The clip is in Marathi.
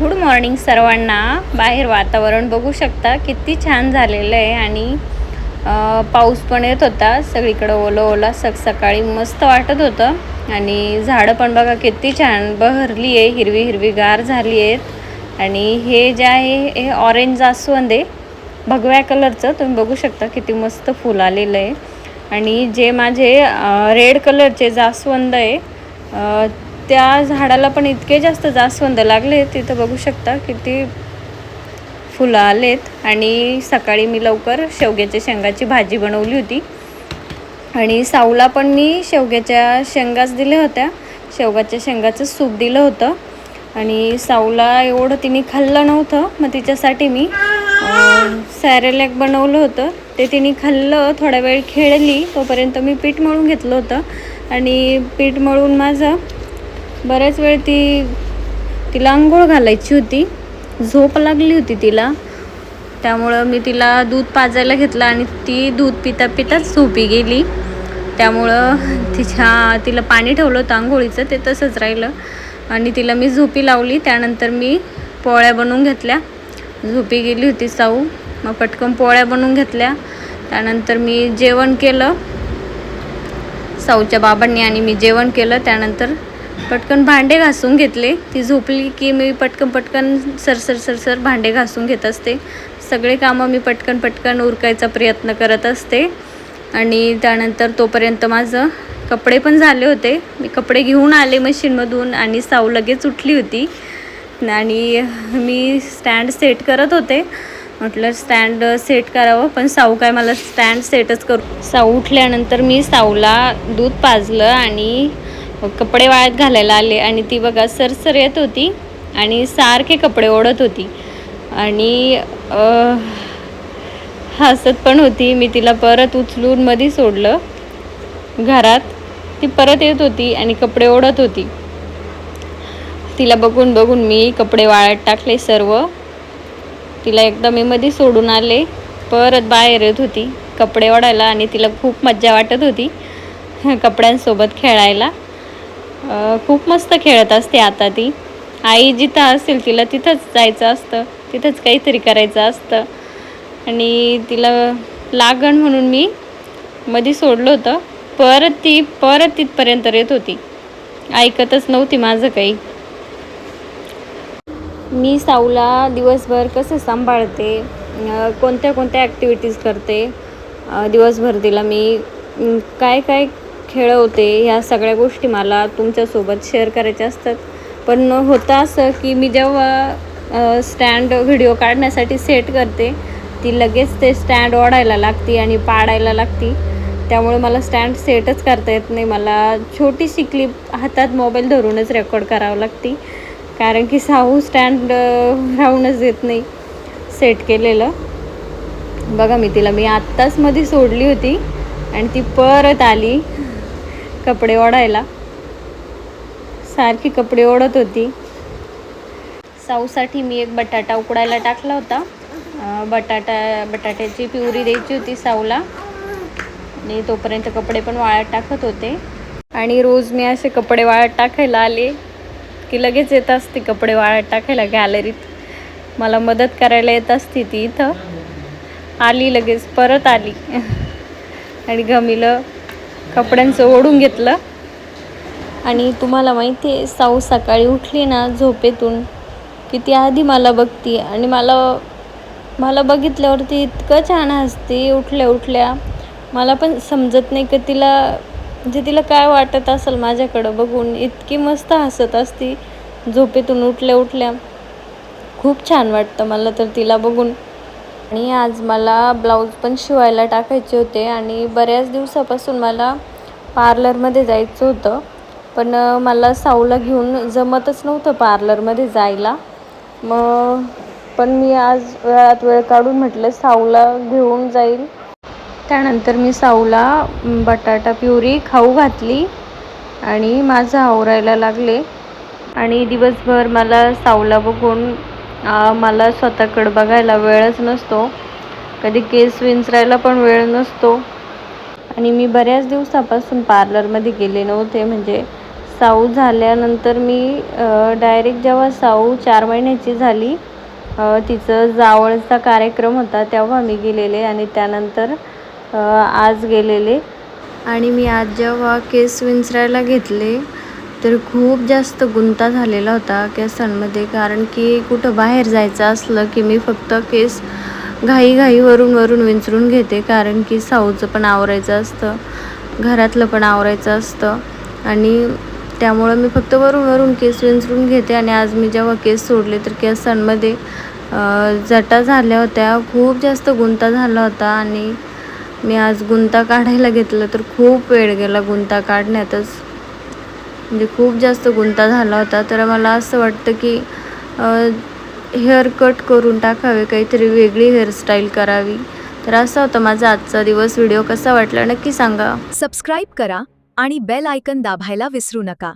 गुड मॉर्निंग सर्वांना. बाहेर वातावरण बघू शकता किती छान झालेलं आहे आणि पाऊस पण येत होता. सगळीकडे ओलं ओला सकाळी मस्त वाटत होतं आणि झाडं पण बघा किती छान बहरली आहे, हिरवी हिरवीगार झाली आहेत. आणि हे जे आहे हे ऑरेंज जास्वंद आहे, भगव्या कलरचं. तुम्ही बघू शकता किती मस्त फुल आलेलं आहे. आणि जे माझे रेड कलरचे जास्वंद आहे, त्या झाडाला पण इतके जास्त जास्वंद लागले. तिथं बघू शकता किती फुलं आलेत. आणि सकाळी मी लवकर शेवग्याच्या शेंगाची भाजी बनवली होती आणि साऊला पण मी शेवग्याच्या शेंगाच दिल्या होत्या. शेवग्याच्या शेंगाचं सूप दिलं होतं आणि साऊला एवढं तिने खाल्लं नव्हतं. मग तिच्यासाठी मी सॅरेलॅक बनवलं होतं. ते तिने खाल्लं, थोडा वेळ खेळली. तोपर्यंत मी पीठ मळून घेतलं होतं आणि पीठ मळून माझं बऱ्याच वेळ तिला आंघोळ घालायची होती. झोप लागली होती तिला, त्यामुळं मी तिला दूध पाजायला घेतलं आणि ती दूध पिता पिताच झोपी गेली. त्यामुळं तिला पाणी ठेवलं होतं आंघोळीचं, ते तसंच राहिलं आणि तिला मी झोपी लावली. त्यानंतर मी पोळ्या बनवून घेतल्या. झोपी गेली होती साऊ, मग पटकन पोळ्या बनवून घेतल्या. त्यानंतर मी जेवण केलं साऊच्या बाबांनी आणि मी जेवण केलं. त्यानंतर पटकन भांडे घासून घेतले. ती झोपली की मी पटकन सरसर भांडे घासून घेत असते. सगळे कामं मी पटकन उरकायचा प्रयत्न करत असते. आणि त्यानंतर तोपर्यंत माझं कपडे पण झाले होते. मी कपडे घेऊन आले मशीनमधून आणि साऊ लगेच उठली होती आणि मी स्टँड सेट करत होते. म्हटलं स्टँड सेट करावं, पण साऊ काय मला स्टँड सेटच करू. साऊ उठल्यानंतर मी साऊला दूध पाजलं आणि कपडे वाळत घालायला आले आणि ती बघा सरसर येत होती आणि सारखे कपडे ओढत होती आणि हसत पण होती. मी तिला परत उचलून मध्ये सोडलं घरात. ती परत येत होती आणि कपडे ओढत होती. तिला बघून मी कपडे वाळत टाकले सर्व. तिला एकदा मी मध्ये सोडून आले, परत बाहेर येत होती कपडे ओढायला आणि तिला खूप मज्जा वाटत होती कपड्यांसोबत खेळायला. खूप मस्त खेळत असते आता ती. आई जिथं असेल तिला तिथंच जायचं असतं, तिथंच काहीतरी करायचं असतं. आणि तिला लागण म्हणून मी मध्ये सोडलं होतं, परत तिथपर्यंत येत होती. ऐकतच नव्हती माझं काही. मी साऊला दिवसभर कसं सांभाळते, कोणत्या ॲक्टिव्हिटीज करते, दिवसभर तिला मी काय खेळवते, ह्या सगळ्या गोष्टी मला तुमच्यासोबत शेअर करायच्या असतात. पण होतं असं की मी जेव्हा स्टँड व्हिडिओ काढण्यासाठी सेट करते, ती लगेच ते स्टँड ओढायला लागती आणि पाडायला लागती. त्यामुळे मला स्टँड सेटच करता येत नाही. मला छोटीशी क्लिप हातात मोबाईल धरूनच रेकॉर्ड करावं लागती, कारण की साऊ स्टँड राहूनच देत नाही सेट केलेलं. बघा मी आत्ताच मध्ये सोडली होती आणि ती परत आली कपडे ओढायला. सारखी कपडे ओढत होती. साऊसाठी मी एक बटाटा उकडायला टाकला होता. बटाट्याची प्युरी द्यायची होती साऊला आणि तोपर्यंत कपडे पण वाळत टाकत होते. आणि रोज मी असे कपडे वाळत टाकायला आले की लगेच येत असते कपडे वाळत टाकायला गॅलरीत. मला मदत करायला येत असते ती. इथं आली, लगेच परत आली आणि गमीलं कपड्यांचं ओढून घेतलं. आणि तुम्हाला माहिती आहे, साऊ सकाळी उठली ना झोपेतून की ती आधी मला बघती आणि मला बघितल्यावरती इतकं छान हसते. उठल्या मला पण समजत नाही की तिला काय वाटत असेल माझ्याकडं बघून. इतकी मस्त हसत असती झोपेतून उठल्या. खूप छान वाटतं मला तर तिला बघून. आणि आज मला ब्लाऊज पण शिवायला टाकायचे होते आणि बऱ्याच दिवसापासून मला पार्लरमध्ये जायचं होतं, पण मला साऊला घेऊन जमतच नव्हतं पार्लरमध्ये जायला. पण मी आज वेळात वेळ काढून म्हटलं साऊला घेऊन जाईल. त्यानंतर मी साऊला बटाटा प्युरी खाऊ घातली आणि माझं आवरायला लागले. आणि दिवसभर मला साऊला बघून मला स्वतःकडं बघायला वेळच नसतो. कधी केस विंचरायला पण वेळ नसतो. आणि मी बऱ्याच दिवसापासून पार्लरमध्ये गेले नव्हते, म्हणजे साऊ झाल्यानंतर मी डायरेक्ट जेव्हा साऊ 4 महिन्याची झाली तिचं जावळचा कार्यक्रम होता तेव्हा मी गेलेले आणि त्यानंतर आज गेलेले. आणि मी आज जेव्हा केस विंचरायला घेतले तर खूप जास्त गुंता झालेला होता केसांमध्ये, कारण की कुठं बाहेर जायचं असलं की मी फक्त केस वरून विंचरून घेते, कारण की साऊचं पण आवरायचं असतं, घरातलं पण आवरायचं असतं आणि त्यामुळं मी फक्त वरून केस विंचरून घेते. आणि आज मी जेव्हा केस सोडले तर केसांमध्ये जटा झाल्या होत्या, खूप जास्त गुंता झाला होता आणि मी आज गुंता काढायला घेतलं तर खूप वेळ गेला गुंता काढण्यातच, म्हणजे खूप जास्त गुंता झाला होता. तर मला असं वाटतं की हेअर कट करून टाकावे, काहीतरी वेगळी हेअरस्टाईल करावी. तर असा होता माझा आजचा दिवस. व्हिडिओ कसा वाटला नक्की सांगा. सबस्क्राईब करा आणि बेल आयकन दाबायला विसरू नका.